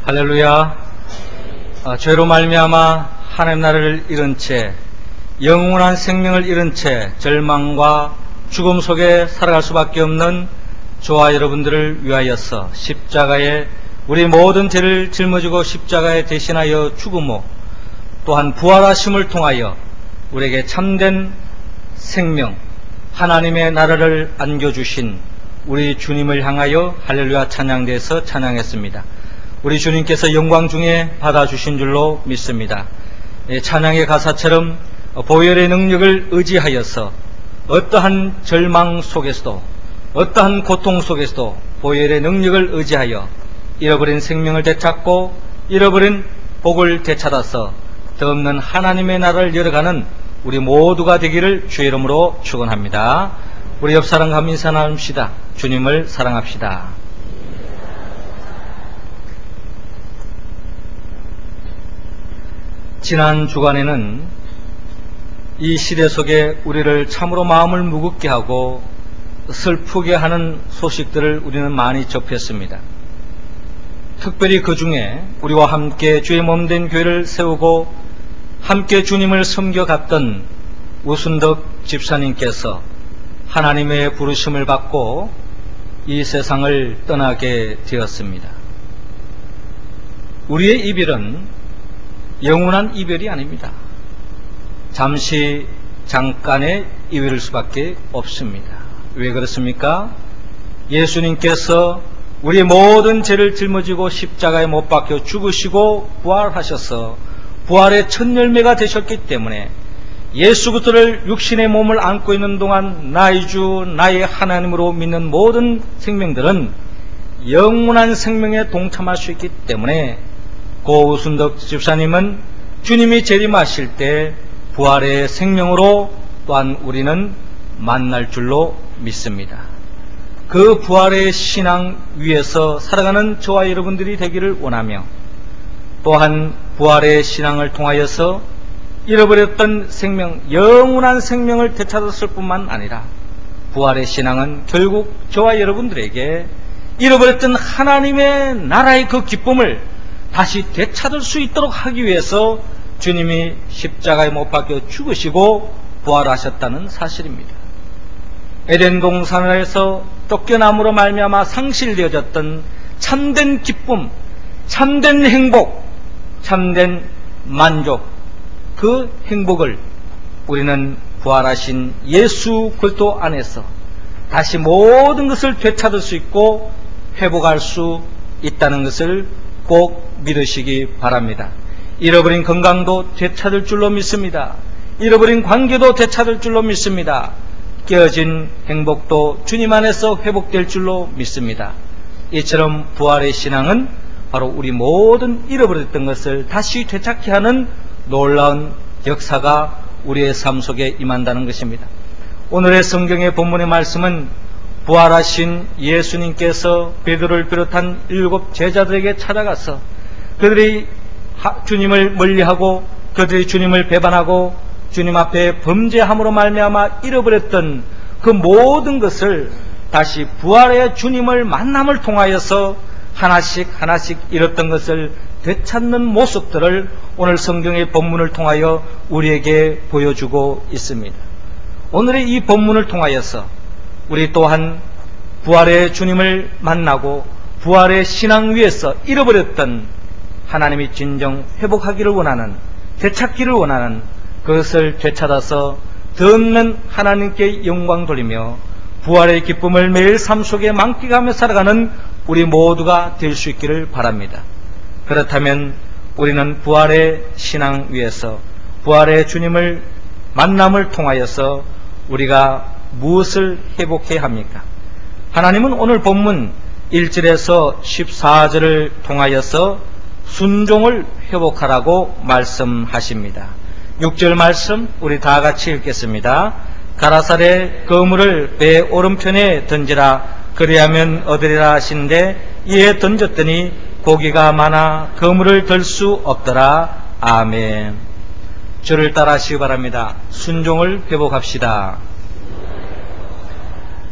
할렐루야. 죄로 말미암아 하나님 나라를 잃은 채, 영원한 생명을 잃은 채 절망과 죽음 속에 살아갈 수밖에 없는 저와 여러분들을 위하여서 십자가에 우리 모든 죄를 짊어지고 십자가에 대신하여 죽음으로 또한 부활하심을 통하여 우리에게 참된 생명, 하나님의 나라를 안겨주신 우리 주님을 향하여 할렐루야 찬양대에서 찬양했습니다. 우리 주님께서 영광 중에 받아주신 줄로 믿습니다. 찬양의 가사처럼 보혈의 능력을 의지하여서 어떠한 절망 속에서도, 어떠한 고통 속에서도 보혈의 능력을 의지하여 잃어버린 생명을 되찾고 잃어버린 복을 되찾아서 더 없는 하나님의 나라를 열어가는 우리 모두가 되기를 주의 이름으로 축원합니다. 우리 옆 사람과 인사 나눕시다. 주님을 사랑합시다. 지난 주간에는 이 시대 속에 우리를 참으로 마음을 무겁게 하고 슬프게 하는 소식들을 우리는 많이 접했습니다. 특별히 그 중에 우리와 함께 주의 몸된 교회를 세우고 함께 주님을 섬겨갔던 우순덕 집사님께서 하나님의 부르심을 받고 이 세상을 떠나게 되었습니다. 우리의 이별은 영원한 이별이 아닙니다. 잠깐의 이별일 수밖에 없습니다. 왜 그렇습니까? 예수님께서 우리의 모든 죄를 짊어지고 십자가에 못 박혀 죽으시고 부활하셔서 부활의 첫 열매가 되셨기 때문에 예수 그리스도를 육신의 몸을 안고 있는 동안 나의 주 나의 하나님으로 믿는 모든 생명들은 영원한 생명에 동참할 수 있기 때문에 고우순덕 집사님은 주님이 재림하실 때 부활의 생명으로 또한 우리는 만날 줄로 믿습니다. 그 부활의 신앙 위에서 살아가는 저와 여러분들이 되기를 원하며 또한 부활의 신앙을 통하여서 잃어버렸던 생명, 영원한 생명을 되찾았을 뿐만 아니라 부활의 신앙은 결국 저와 여러분들에게 잃어버렸던 하나님의 나라의 그 기쁨을 다시 되찾을 수 있도록 하기 위해서 주님이 십자가에 못 박혀 죽으시고 부활하셨다는 사실입니다. 에덴 동산에서 쫓겨남으로 말미암아 상실되어졌던 참된 기쁨, 참된 행복, 참된 만족, 그 행복을 우리는 부활하신 예수 그리스도 안에서 다시 모든 것을 되찾을 수 있고 회복할 수 있다는 것을 꼭 믿으시기 바랍니다. 잃어버린 건강도 되찾을 줄로 믿습니다. 잃어버린 관계도 되찾을 줄로 믿습니다. 깨어진 행복도 주님 안에서 회복될 줄로 믿습니다. 이처럼 부활의 신앙은 바로 우리 모든 잃어버렸던 것을 다시 되찾게 하는 놀라운 역사가 우리의 삶 속에 임한다는 것입니다. 오늘의 성경의 본문의 말씀은 부활하신 예수님께서 베드로를 비롯한 7 제자들에게 찾아가서 그들이 주님을 멀리하고 그들이 주님을 배반하고 주님 앞에 범죄함으로 말미암아 잃어버렸던 그 모든 것을 다시 부활의 주님을 만남을 통하여서 하나씩 잃었던 것을 되찾는 모습들을 오늘 성경의 본문을 통하여 우리에게 보여주고 있습니다. 오늘의 이 본문을 통하여서 우리 또한 부활의 주님을 만나고 부활의 신앙 위에서 잃어버렸던 하나님이 진정 회복하기를 원하는, 되찾기를 원하는 그것을 되찾아서 더 없는 하나님께 영광 돌리며 부활의 기쁨을 매일 삶 속에 만끽하며 살아가는 우리 모두가 될 수 있기를 바랍니다. 그렇다면 우리는 부활의 신앙 위에서 부활의 주님을 만남을 통하여서 우리가 무엇을 회복해야 합니까? 하나님은 오늘 본문 1절에서 14절을 통하여서 순종을 회복하라고 말씀하십니다. 6절 말씀 우리 다 같이 읽겠습니다. 가라사대 그물을 배 오른편에 던지라 그리하면 얻으리라 하신데 이에 던졌더니 고기가 많아 그물을 들 수 없더라. 아멘. 저를 따라 하시기 바랍니다. 순종을 회복합시다.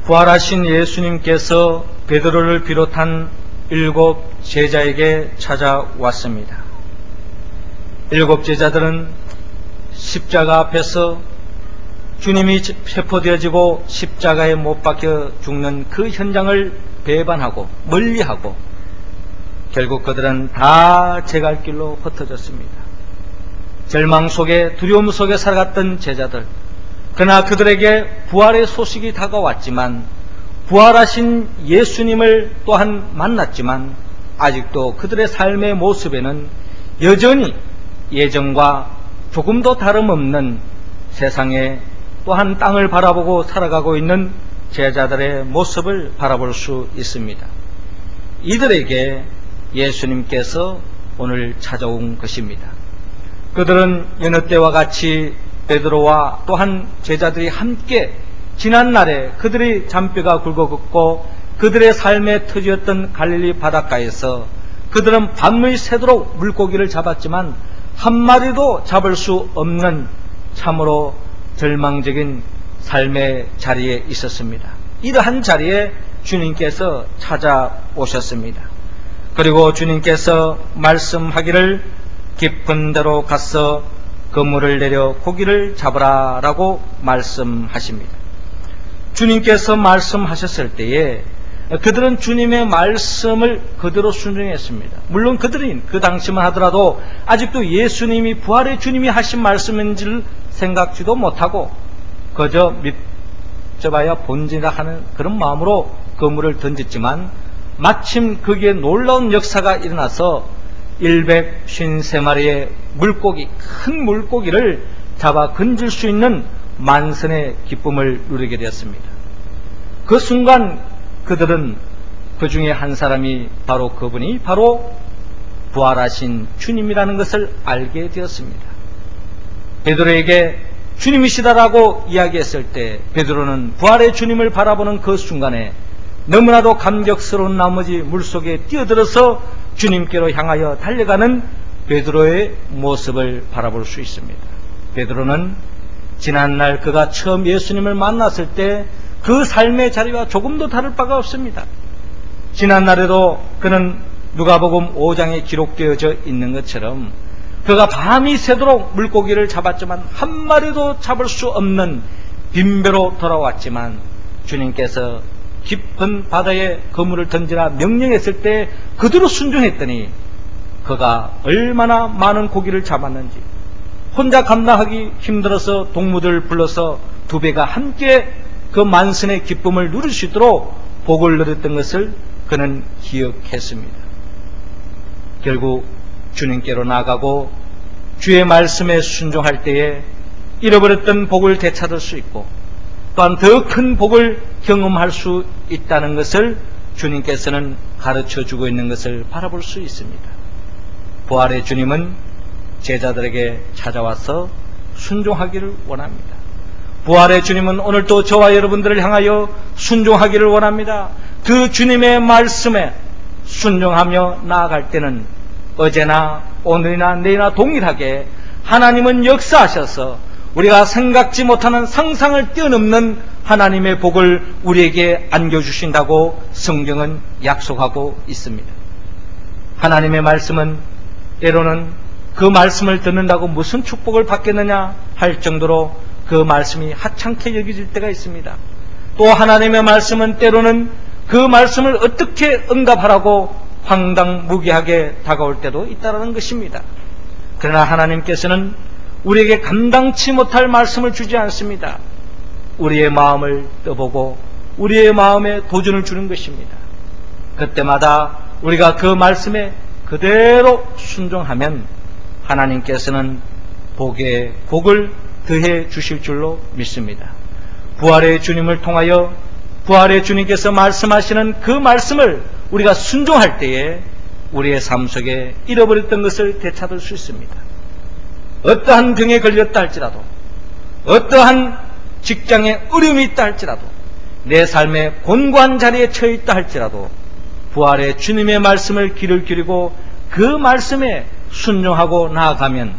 부활하신 예수님께서 베드로를 비롯한 7 제자에게 찾아왔습니다. 7 제자들은 십자가 앞에서 주님이 체포되어지고 십자가에 못 박혀 죽는 그 현장을 배반하고 멀리하고 결국 그들은 다 제갈 길로 흩어졌습니다. 절망 속에 두려움 속에 살아갔던 제자들, 그러나 그들에게 부활의 소식이 다가왔지만 부활하신 예수님을 또한 만났지만 아직도 그들의 삶의 모습에는 여전히 예전과 조금도 다름없는 세상에 또한 땅을 바라보고 살아가고 있는 제자들의 모습을 바라볼 수 있습니다. 이들에게 예수님께서 오늘 찾아온 것입니다. 그들은 여느 때와 같이 베드로와 또한 제자들이 함께 지난날에 그들의 잔뼈가 굵어긋고 그들의 삶의 터지였던 갈릴리 바닷가에서 그들은 밤을 새도록 물고기를 잡았지만 한 마리도 잡을 수 없는 참으로 절망적인 삶의 자리에 있었습니다. 이러한 자리에 주님께서 찾아오셨습니다. 그리고 주님께서 말씀하기를 깊은 데로 가서 그물을 내려 고기를 잡으라 라고 말씀하십니다. 주님께서 말씀하셨을 때에 그들은 주님의 말씀을 그대로 순종했습니다. 물론 그들은 그 당시만 하더라도 아직도 예수님이 부활의 주님이 하신 말씀인지를 생각지도 못하고 그저 믿어봐야 본지라 하는 그런 마음으로 그물을 던졌지만 마침 거기에 놀라운 역사가 일어나서 153마리의 물고기, 큰 물고기를 잡아 건질 수 있는 만선의 기쁨을 누리게 되었습니다. 그 순간 그들은 그 중에 한 사람이 바로 그분이 바로 부활하신 주님이라는 것을 알게 되었습니다. 베드로에게 주님이시다라고 이야기했을 때 베드로는 부활의 주님을 바라보는 그 순간에 너무나도 감격스러운 나머지 물속에 뛰어들어서 주님께로 향하여 달려가는 베드로의 모습을 바라볼 수 있습니다. 베드로는 지난날 그가 처음 예수님을 만났을 때 그 삶의 자리와 조금도 다를 바가 없습니다. 지난날에도 그는 누가복음 5장에 기록되어져 있는 것처럼 그가 밤이 새도록 물고기를 잡았지만 한 마리도 잡을 수 없는 빈배로 돌아왔지만 주님께서 깊은 바다에 그물을 던지라 명령했을 때 그대로 순종했더니 그가 얼마나 많은 고기를 잡았는지 혼자 감당하기 힘들어서 동무들 불러서 2배가 함께 그 만선의 기쁨을 누릴 수 있도록 복을 누렸던 것을 그는 기억했습니다. 결국 주님께로 나아가고 주의 말씀에 순종할 때에 잃어버렸던 복을 되찾을 수 있고 또한 더 큰 복을 경험할 수 있다는 것을 주님께서는 가르쳐주고 있는 것을 바라볼 수 있습니다. 부활의 주님은 제자들에게 찾아와서 순종하기를 원합니다. 부활의 주님은 오늘도 저와 여러분들을 향하여 순종하기를 원합니다. 그 주님의 말씀에 순종하며 나아갈 때는 어제나 오늘이나 내일이나 동일하게 하나님은 역사하셔서 우리가 생각지 못하는 상상을 뛰어넘는 하나님의 복을 우리에게 안겨주신다고 성경은 약속하고 있습니다. 하나님의 말씀은 때로는 그 말씀을 듣는다고 무슨 축복을 받겠느냐 할 정도로 그 말씀이 하찮게 여겨질 때가 있습니다. 또 하나님의 말씀은 때로는 그 말씀을 어떻게 응답하라고 황당무계하게 다가올 때도 있다는 것입니다. 그러나 하나님께서는 우리에게 감당치 못할 말씀을 주지 않습니다. 우리의 마음을 떠보고 우리의 마음에 도전을 주는 것입니다. 그때마다 우리가 그 말씀에 그대로 순종하면 하나님께서는 복에 복을 더해 주실 줄로 믿습니다. 부활의 주님을 통하여 부활의 주님께서 말씀하시는 그 말씀을 우리가 순종할 때에 우리의 삶 속에 잃어버렸던 것을 되찾을 수 있습니다. 어떠한 병에 걸렸다 할지라도 어떠한 직장에 어려움이 있다 할지라도 내 삶의 곤고한 자리에 처해 있다 할지라도 부활의 주님의 말씀을 귀를 기울이고 그 말씀에 순종하고 나아가면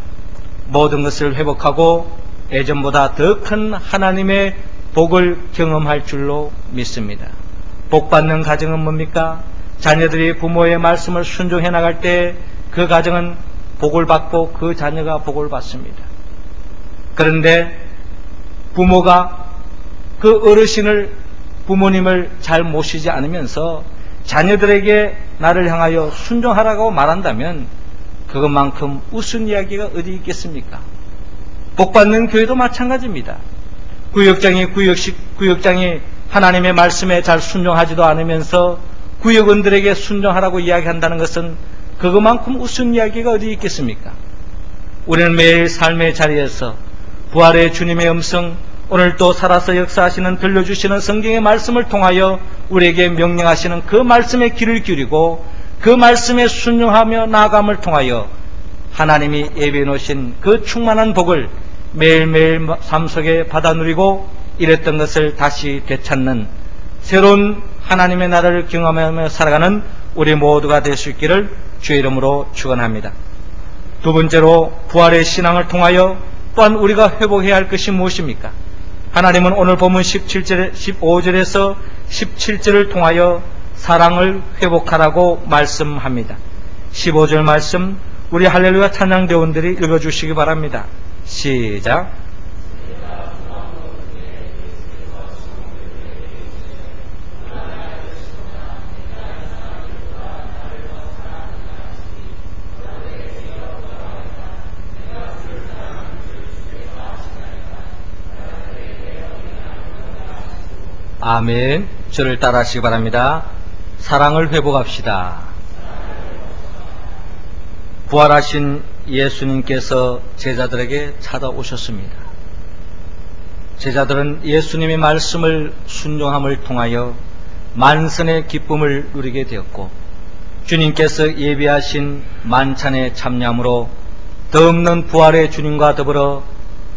모든 것을 회복하고 예전보다 더 큰 하나님의 복을 경험할 줄로 믿습니다. 복받는 가정은 뭡니까? 자녀들이 부모의 말씀을 순종해 나갈 때 그 가정은 복을 받고 그 자녀가 복을 받습니다. 그런데 부모가 그 어르신을, 부모님을 잘 모시지 않으면서 자녀들에게 나를 향하여 순종하라고 말한다면 그것만큼 우스운 이야기가 어디 있겠습니까? 복받는 교회도 마찬가지입니다. 구역장이 하나님의 말씀에 잘 순종하지도 않으면서 구역원들에게 순종하라고 이야기한다는 것은 그것만큼 우스운 이야기가 어디 있겠습니까? 우리는 매일 삶의 자리에서 부활의 주님의 음성, 오늘 또 살아서 역사하시는, 들려주시는 성경의 말씀을 통하여 우리에게 명령하시는 그 말씀에 귀를 기울이고 그 말씀에 순종하며 나아감을 통하여 하나님이 예비해 놓으신 그 충만한 복을 매일매일 삶 속에 받아 누리고 이랬던 것을 다시 되찾는 새로운 하나님의 나라를 경험하며 살아가는 우리 모두가 될 수 있기를 주의 이름으로 축원합니다. 두 번째로 부활의 신앙을 통하여 또한 우리가 회복해야 할 것이 무엇입니까? 하나님은 오늘 본문 15절에서 17절을 통하여 사랑을 회복하라고 말씀합니다. 15절 말씀 우리 할렐루야 찬양대원들이 읽어주시기 바랍니다. 시작. 아멘. 저를 따라하시기 바랍니다. 사랑을 회복합시다. 부활하신 예수님께서 제자들에게 찾아오셨습니다. 제자들은 예수님의 말씀을 순종함을 통하여 만선의 기쁨을 누리게 되었고 주님께서 예비하신 만찬에 참여함으로 더없는 부활의 주님과 더불어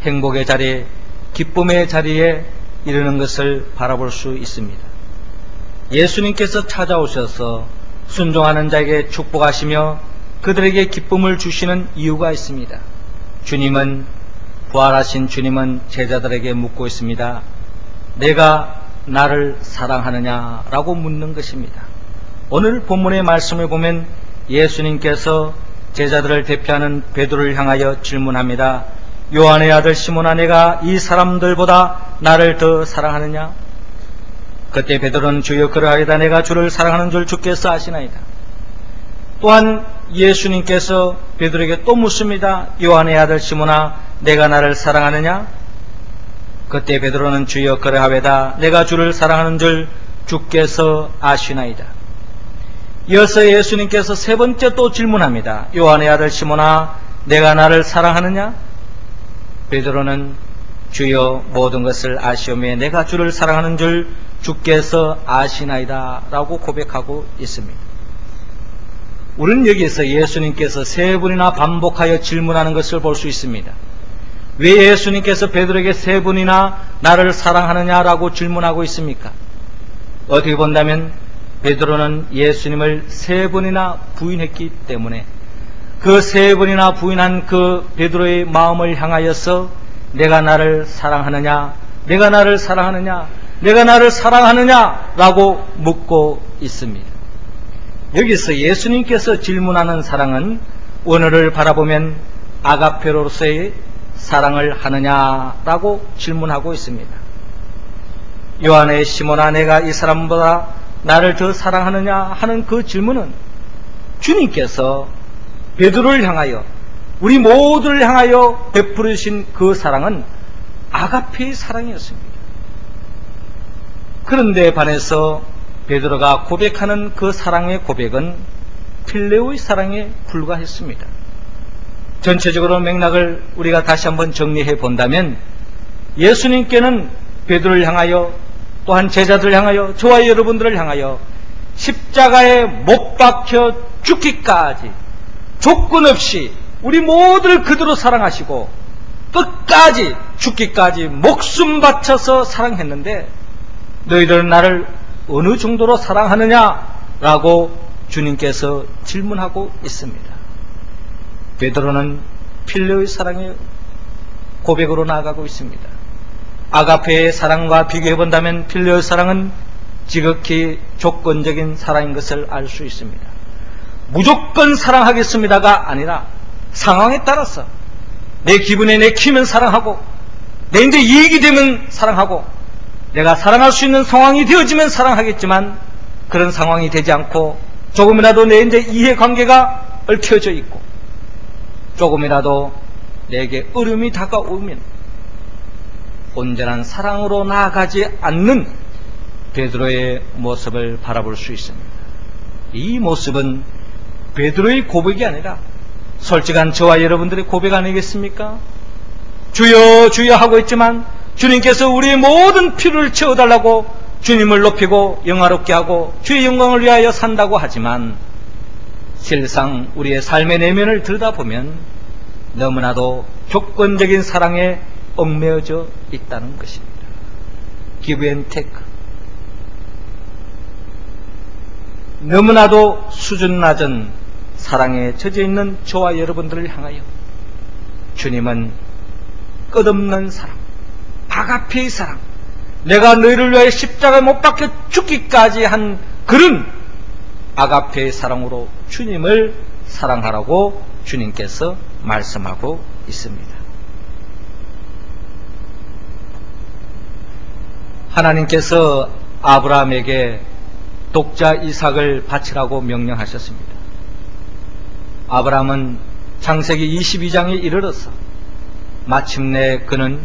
행복의 자리, 기쁨의 자리에 이르는 것을 바라볼 수 있습니다. 예수님께서 찾아오셔서 순종하는 자에게 축복하시며 그들에게 기쁨을 주시는 이유가 있습니다. 부활하신 주님은 제자들에게 묻고 있습니다. 내가 나를 사랑하느냐라고 묻는 것입니다. 오늘 본문의 말씀을 보면 예수님께서 제자들을 대표하는 베드로를 향하여 질문합니다. 요한의 아들 시몬아, 내가 이 사람들보다 나를 더 사랑하느냐? 그때 베드로는 주여 그러하이다. 내가 주를 사랑하는 줄 주께서 아시나이다. 또한 예수님께서 베드로에게 또 묻습니다. 요한의 아들 시몬아, 내가 나를 사랑하느냐? 그때 베드로는 주여 그러하이다. 내가 주를 사랑하는 줄 주께서 아시나이다. 이어서 예수님께서 세 번째 또 질문합니다. 요한의 아들 시몬아, 내가 나를 사랑하느냐? 베드로는 주여 모든 것을 아시오매 내가 주를 사랑하는 줄 주께서 아시나이다 라고 고백하고 있습니다. 우리는 여기에서 예수님께서 세 번이나 반복하여 질문하는 것을 볼 수 있습니다. 왜 예수님께서 베드로에게 세 번이나 나를 사랑하느냐라고 질문하고 있습니까? 어떻게 본다면 베드로는 예수님을 세 번이나 부인했기 때문에 그 세 번이나 부인한 그 베드로의 마음을 향하여서 내가 나를 사랑하느냐, 내가 나를 사랑하느냐, 내가 나를 사랑하느냐 라고 묻고 있습니다. 여기서 예수님께서 질문하는 사랑은 오늘을 바라보면 아가페로서의 사랑을 하느냐라고 질문하고 있습니다. 요한의 시몬아, 내가 이 사람보다 나를 더 사랑하느냐 하는 그 질문은 주님께서 베드로를 향하여, 우리 모두를 향하여 베풀으신 그 사랑은 아가페의 사랑이었습니다. 그런데 반해서 베드로가 고백하는 그 사랑의 고백은 필레오의 사랑에 불과했습니다. 전체적으로 맥락을 우리가 다시 한번 정리해 본다면 예수님께는 베드로를 향하여, 또한 제자들을 향하여, 저와 여러분들을 향하여 십자가에 못 박혀 죽기까지 조건 없이 우리 모두를 그대로 사랑하시고 끝까지 죽기까지 목숨 바쳐서 사랑했는데 너희들은 나를 어느 정도로 사랑하느냐라고 주님께서 질문하고 있습니다. 베드로는 필레오의 사랑의 고백으로 나아가고 있습니다. 아가페의 사랑과 비교해 본다면 필레오의 사랑은 지극히 조건적인 사랑인 것을 알 수 있습니다. 무조건 사랑하겠습니다가 아니라 상황에 따라서 내 기분에 내키면 사랑하고, 내 이제 이익이 되면 사랑하고, 내가 사랑할 수 있는 상황이 되어지면 사랑하겠지만, 그런 상황이 되지 않고 조금이라도 내 이제 이해관계가 얽혀져 있고 조금이라도 내게 어려움이 다가오면 온전한 사랑으로 나아가지 않는 베드로의 모습을 바라볼 수 있습니다. 이 모습은 베드로의 고백이 아니라 솔직한 저와 여러분들의 고백 아니겠습니까? 주여 주여 하고 있지만 주님께서 우리의 모든 필요를 채워달라고 주님을 높이고 영화롭게 하고 주의 영광을 위하여 산다고 하지만 실상 우리의 삶의 내면을 들여다보면 너무나도 조건적인 사랑에 얽매여져 있다는 것입니다. Give and take. 너무나도 수준 낮은 사랑에 젖어 있는 저와 여러분들을 향하여 주님은 끝없는 사랑, 아가페의 사랑, 내가 너희를 위하여 십자가에 못 박혀 죽기까지 한 그런 아가페의 사랑으로 주님을 사랑하라고 주님께서 말씀하고 있습니다. 하나님께서 아브라함에게 독자 이삭을 바치라고 명령하셨습니다. 아브라함은 창세기 22장에 이르러서 마침내 그는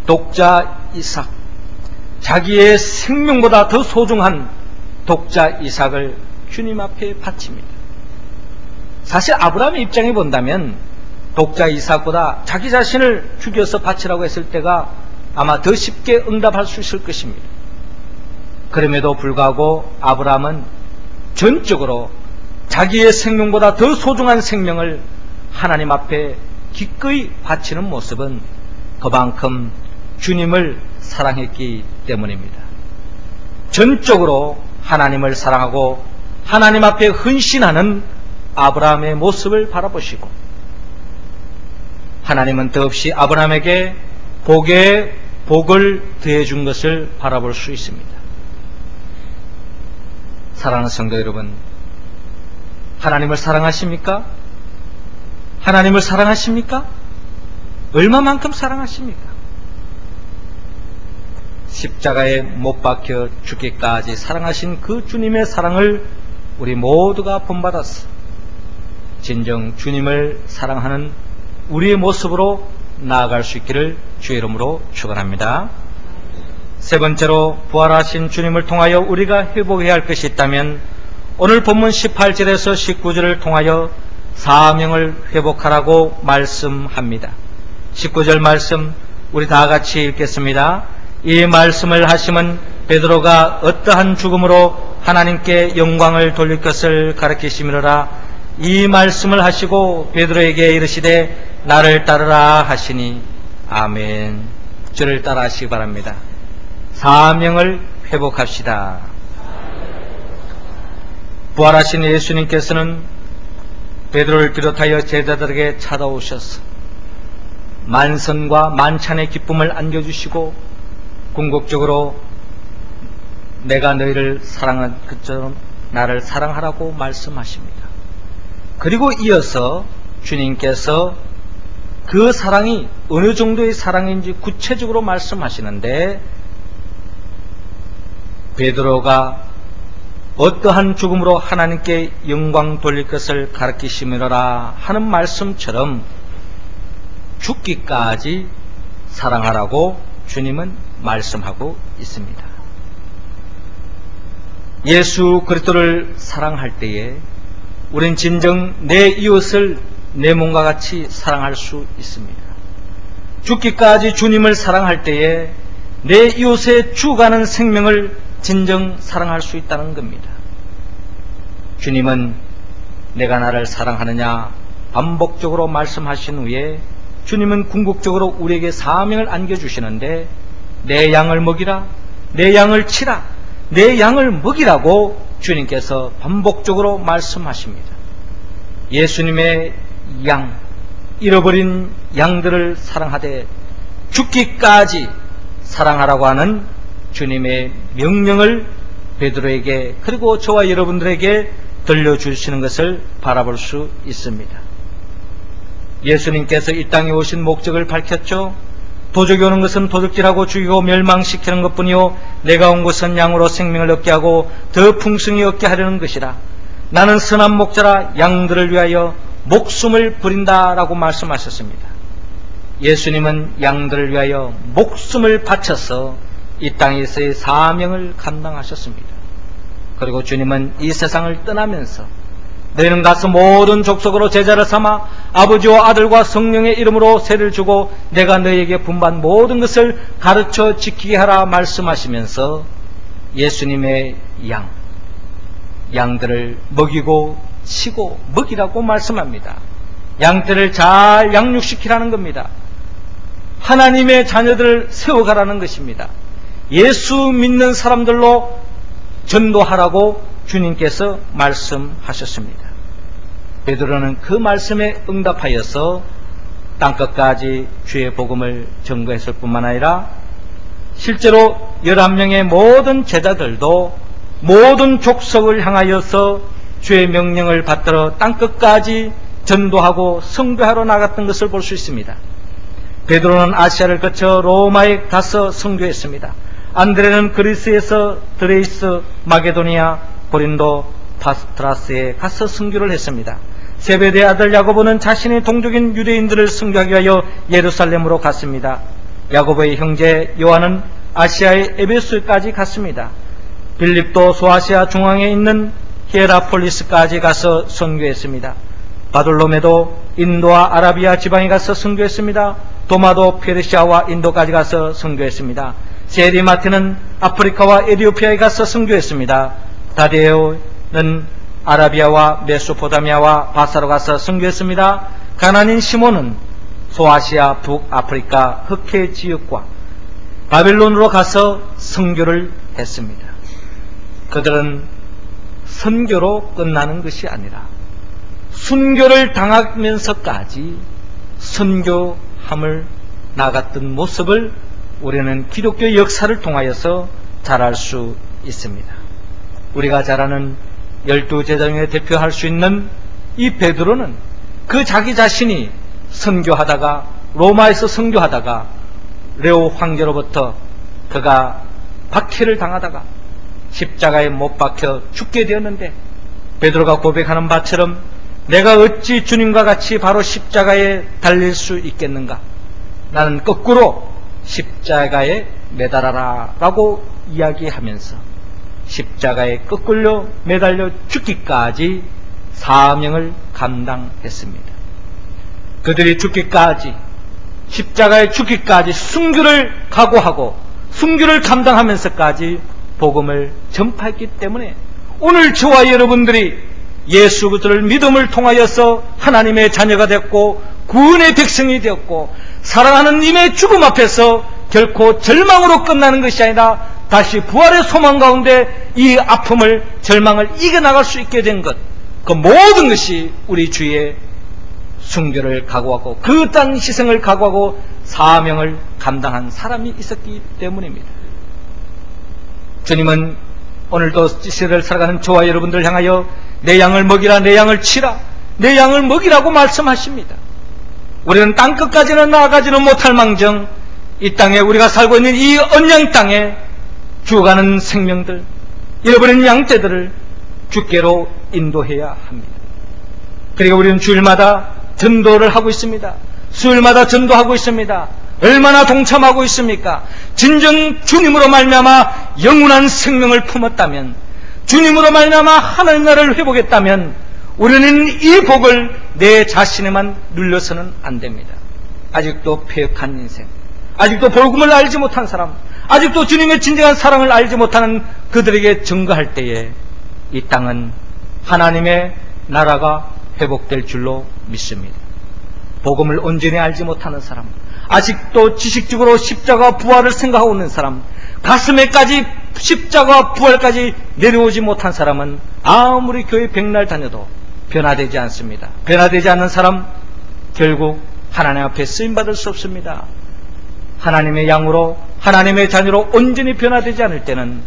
독자 이삭, 자기의 생명보다 더 소중한 독자 이삭을 주님 앞에 바칩니다. 사실 아브라함의 입장에 본다면 독자 이삭보다 자기 자신을 죽여서 바치라고 했을 때가 아마 더 쉽게 응답할 수 있을 것입니다. 그럼에도 불구하고 아브라함은 전적으로 자기의 생명보다 더 소중한 생명을 하나님 앞에 기꺼이 바치는 모습은 그만큼 주님을 사랑했기 때문입니다. 전적으로 하나님을 사랑하고 하나님 앞에 헌신하는 아브라함의 모습을 바라보시고 하나님은 더없이 아브라함에게 복에 복을 더해준 것을 바라볼 수 있습니다. 사랑하는 성도 여러분, 하나님을 사랑하십니까? 하나님을 사랑하십니까? 얼마만큼 사랑하십니까? 십자가에 못 박혀 죽기까지 사랑하신 그 주님의 사랑을 우리 모두가 본받았어 진정 주님을 사랑하는 우리의 모습으로 나아갈 수 있기를 주의 이름으로 축원합니다. 세 번째로 부활하신 주님을 통하여 우리가 회복해야 할 것이 있다면 오늘 본문 18절에서 19절을 통하여 사명을 회복하라고 말씀합니다. 19절 말씀 우리 다 같이 읽겠습니다. 이 말씀을 하심은 베드로가 어떠한 죽음으로 하나님께 영광을 돌릴 것을 가르치심이로라. 이 말씀을 하시고 베드로에게 이르시되 나를 따르라 하시니 아멘. 저를 따라 하시기 바랍니다. 사명을 회복합시다. 부활하신 예수님께서는 베드로를 비롯하여 제자들에게 찾아오셔서 만선과 만찬의 기쁨을 안겨주시고 궁극적으로 내가 너희를 사랑한 것처럼 나를 사랑하라고 말씀하십니다. 그리고 이어서 주님께서 그 사랑이 어느 정도의 사랑인지 구체적으로 말씀하시는데 베드로가 어떠한 죽음으로 하나님께 영광 돌릴 것을 가르치심이로라 하는 말씀처럼 죽기까지 사랑하라고 주님은 말씀하고 있습니다. 예수 그리스도를 사랑할 때에 우린 진정 내 이웃을 내 몸과 같이 사랑할 수 있습니다. 죽기까지 주님을 사랑할 때에 내 이웃의 죽어가는 생명을 진정 사랑할 수 있다는 겁니다. 주님은 내가 나를 사랑하느냐 반복적으로 말씀하신 후에 주님은 궁극적으로 우리에게 사명을 안겨주시는데 내 양을 먹이라, 내 양을 치라, 내 양을 먹이라고 주님께서 반복적으로 말씀하십니다. 예수님의 양, 잃어버린 양들을 사랑하되 죽기까지 사랑하라고 하는 주님의 명령을 베드로에게 그리고 저와 여러분들에게 들려주시는 것을 바라볼 수 있습니다. 예수님께서 이 땅에 오신 목적을 밝혔죠. 도적이 오는 것은 도둑질하고 죽이고 멸망시키는 것뿐이요 내가 온 것은 양으로 생명을 얻게 하고 더 풍성히 얻게 하려는 것이라. 나는 선한 목자라 양들을 위하여 목숨을 부린다라고 말씀하셨습니다. 예수님은 양들을 위하여 목숨을 바쳐서 이 땅에서의 사명을 감당하셨습니다. 그리고 주님은 이 세상을 떠나면서 너희는 가서 모든 족속으로 제자를 삼아 아버지와 아들과 성령의 이름으로 세를 주고 내가 너희에게 분부한 모든 것을 가르쳐 지키게 하라 말씀하시면서 예수님의 양들을 먹이고 치고 먹이라고 말씀합니다. 양떼를 잘 양육시키라는 겁니다. 하나님의 자녀들을 세워가라는 것입니다. 예수 믿는 사람들로 전도하라고 주님께서 말씀하셨습니다. 베드로는 그 말씀에 응답하여서 땅끝까지 주의 복음을 전거했을 뿐만 아니라 실제로 11명의 모든 제자들도 모든 족속을 향하여서 주의 명령을 받들어 땅끝까지 전도하고 선교하러 나갔던 것을 볼 수 있습니다. 베드로는 아시아를 거쳐 로마에 가서 선교했습니다. 안드레는 그리스에서 드레이스, 마게도니아, 고린도, 파스트라스에 가서 선교를 했습니다. 세베대의 아들 야고보는 자신의 동족인 유대인들을 선교하기 위하여 예루살렘으로 갔습니다. 야고보의 형제 요한은 아시아의 에베소까지 갔습니다. 빌립도 소아시아 중앙에 있는 히에라폴리스까지 가서 선교했습니다. 바돌로메도 인도와 아라비아 지방에 가서 선교했습니다. 도마도 페르시아와 인도까지 가서 선교했습니다. 세리마티는 아프리카와 에티오피아에 가서 선교했습니다. 다데오는 아라비아와 메소포타미아와 바사로 가서 선교했습니다. 가나안인 시몬은 소아시아 북아프리카 흑해 지역과 바벨론으로 가서 선교를 했습니다. 그들은 선교로 끝나는 것이 아니라 순교를 당하면서까지 선교함을 나갔던 모습을 우리는 기독교 역사를 통하여서 잘 알 수 있습니다. 우리가 잘 아는 12제자 중에 대표할 수 있는 이 베드로는 그 자기 자신이 선교하다가 로마에서 선교하다가 레오 황제로부터 그가 박해를 당하다가 십자가에 못 박혀 죽게 되었는데 베드로가 고백하는 바처럼 내가 어찌 주님과 같이 바로 십자가에 달릴 수 있겠는가? 나는 거꾸로 십자가에 매달아라 라고 이야기하면서 십자가에 거꾸로 매달려 죽기까지 사명을 감당했습니다. 그들이 죽기까지, 십자가에 죽기까지 순교를 각오하고 순교를 감당하면서까지 복음을 전파했기 때문에 오늘 저와 여러분들이 예수 그리스도를 믿음을 통하여서 하나님의 자녀가 됐고 구원의 백성이 되었고 사랑하는 님의 죽음 앞에서 결코 절망으로 끝나는 것이 아니라 다시 부활의 소망 가운데 이 아픔을 절망을 이겨나갈 수 있게 된 것, 그 모든 것이 우리 주의 순교를 각오하고 그 땅 희생을 각오하고 사명을 감당한 사람이 있었기 때문입니다. 주님은 오늘도 이 시대를 살아가는 저와 여러분들을 향하여 내 양을 먹이라, 내 양을 치라, 내 양을 먹이라고 말씀하십니다. 우리는 땅끝까지는 나아가지는 못할 망정 이 땅에 우리가 살고 있는 이 언양 땅에 죽어가는 생명들, 잃어버린 양떼들을 주께로 인도해야 합니다. 그리고 우리는 주일마다 전도를 하고 있습니다. 수요일마다 전도하고 있습니다. 얼마나 동참하고 있습니까? 진정 주님으로 말미암아 영원한 생명을 품었다면, 주님으로 말미암아 하나님 나라를 회복했다면 우리는 이 복을 내 자신에만 눌려서는 안 됩니다. 아직도 패역한 인생, 아직도 복음을 알지 못한 사람, 아직도 주님의 진정한 사랑을 알지 못하는 그들에게 증거할 때에 이 땅은 하나님의 나라가 회복될 줄로 믿습니다. 복음을 온전히 알지 못하는 사람, 아직도 지식적으로 십자가 부활을 생각하고 있는 사람, 가슴에까지 십자가 부활까지 내려오지 못한 사람은 아무리 교회 백날 다녀도 변화되지 않습니다. 변화되지 않는 사람 결국 하나님 앞에 쓰임받을 수 없습니다. 하나님의 양으로 하나님의 자녀로 온전히 변화되지 않을 때는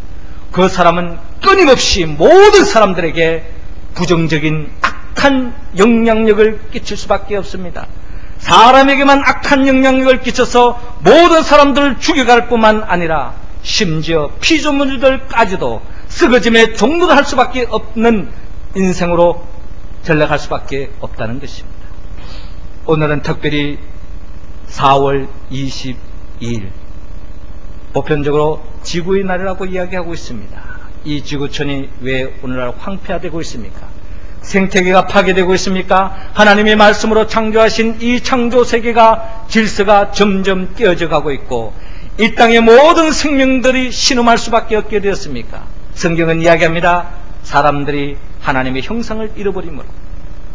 그 사람은 끊임없이 모든 사람들에게 부정적인 악한 영향력을 끼칠 수밖에 없습니다. 사람에게만 악한 영향력을 끼쳐서 모든 사람들을 죽여갈 뿐만 아니라 심지어 피조물들까지도 썩어짐의 종로를 할 수밖에 없는 인생으로 전락할 수밖에 없다는 것입니다. 오늘은 특별히 4월 22일 보편적으로 지구의 날이라고 이야기하고 있습니다. 이 지구촌이 왜 오늘날 황폐화되고 있습니까? 생태계가 파괴되고 있습니까? 하나님의 말씀으로 창조하신 이 창조세계가 질서가 점점 깨어져 가고 있고 이 땅의 모든 생명들이 신음할 수밖에 없게 되었습니까? 성경은 이야기합니다. 사람들이 하나님의 형상을 잃어버림으로,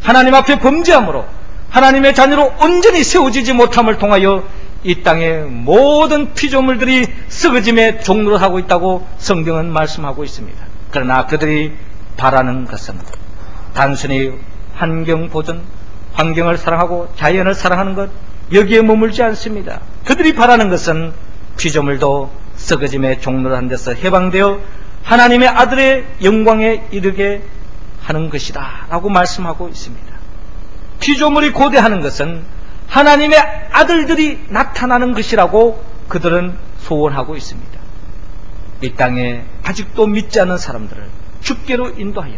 하나님 앞에 범죄함으로, 하나님의 자녀로 온전히 세워지지 못함을 통하여 이 땅의 모든 피조물들이 썩어짐에 종로를 하고 있다고 성경은 말씀하고 있습니다. 그러나 그들이 바라는 것은 단순히 환경 보존, 환경을 사랑하고 자연을 사랑하는 것, 여기에 머물지 않습니다. 그들이 바라는 것은 피조물도 썩어짐의 종로를 한 데서 해방되어 하나님의 아들의 영광에 이르게 하는 것이다 라고 말씀하고 있습니다. 피조물이 고대하는 것은 하나님의 아들들이 나타나는 것이라고 그들은 소원하고 있습니다. 이 땅에 아직도 믿지 않는 사람들을 주께로 인도하여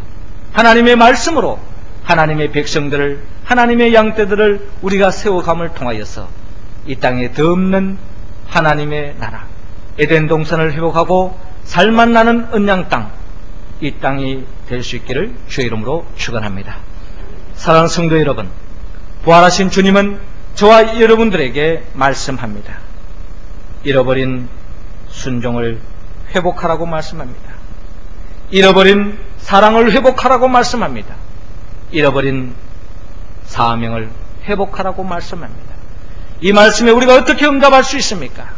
하나님의 말씀으로 하나님의 백성들을, 하나님의 양떼들을 우리가 세워감을 통하여서 이 땅에 덧없는 하나님의 나라 에덴 동산을 회복하고 살만 나는 언양 땅, 이 땅이 될 수 있기를 주의 이름으로 축원합니다. 사랑하는 성도 여러분, 부활하신 주님은 저와 여러분들에게 말씀합니다. 잃어버린 순종을 회복하라고 말씀합니다. 잃어버린 사랑을 회복하라고 말씀합니다. 잃어버린 사명을 회복하라고 말씀합니다. 이 말씀에 우리가 어떻게 응답할 수 있습니까?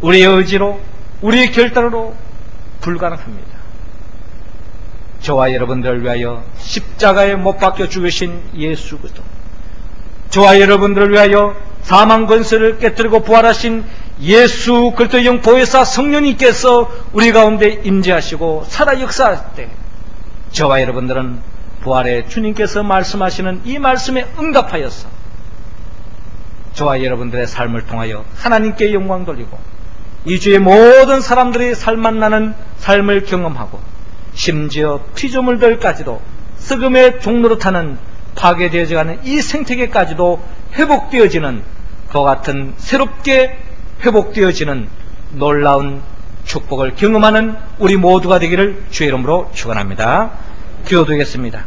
우리의 의지로, 우리의 결단으로 불가능합니다. 저와 여러분들을 위하여 십자가에 못 박혀 죽으신 예수 그리스도, 저와 여러분들을 위하여 사망 권세를 깨뜨리고 부활하신 예수 그리스도의 영 보혜사 성령님께서 우리 가운데 임재하시고 살아 역사할 때 저와 여러분들은 부활의 주님께서 말씀하시는 이 말씀에 응답하여서 저와 여러분들의 삶을 통하여 하나님께 영광 돌리고 이 주의 모든 사람들이 살만 나는 삶을 경험하고 심지어 피조물들까지도 썩음의 종로로 타는 파괴되어져가는 이 생태계까지도 회복되어지는 그와 같은 새롭게 회복되어지는 놀라운 축복을 경험하는 우리 모두가 되기를 주의 이름으로 축원합니다. 기도드리겠습니다.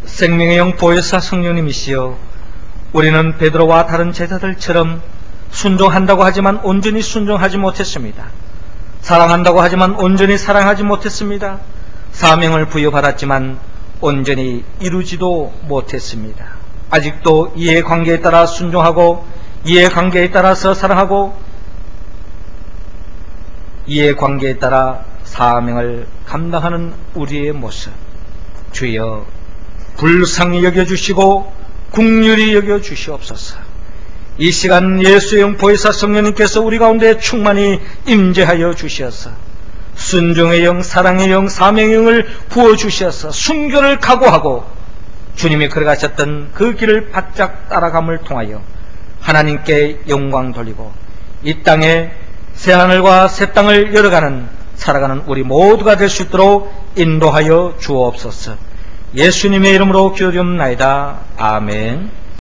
생명의 영 보혜사 성령님이시여, 우리는 베드로와 다른 제자들처럼 순종한다고 하지만 온전히 순종하지 못했습니다. 사랑한다고 하지만 온전히 사랑하지 못했습니다. 사명을 부여받았지만 온전히 이루지도 못했습니다. 아직도 이해관계에 따라 순종하고 이해관계에 따라서 사랑하고 이해관계에 따라 사명을 감당하는 우리의 모습, 주여 불쌍히 여겨주시고 긍휼히 여겨주시옵소서. 이 시간 예수의 영 보혜사 성령님께서 우리 가운데 충만히 임재하여 주시어서 순종의 영, 사랑의 영, 사명의 영을 부어주셔서 순교를 각오하고 주님이 걸어가셨던 그 길을 바짝 따라감을 통하여 하나님께 영광 돌리고 이 땅에 새하늘과 새 땅을 열어가는 살아가는 우리 모두가 될 수 있도록 인도하여 주옵소서. 예수님의 이름으로 기도드리옵나이다. 아멘.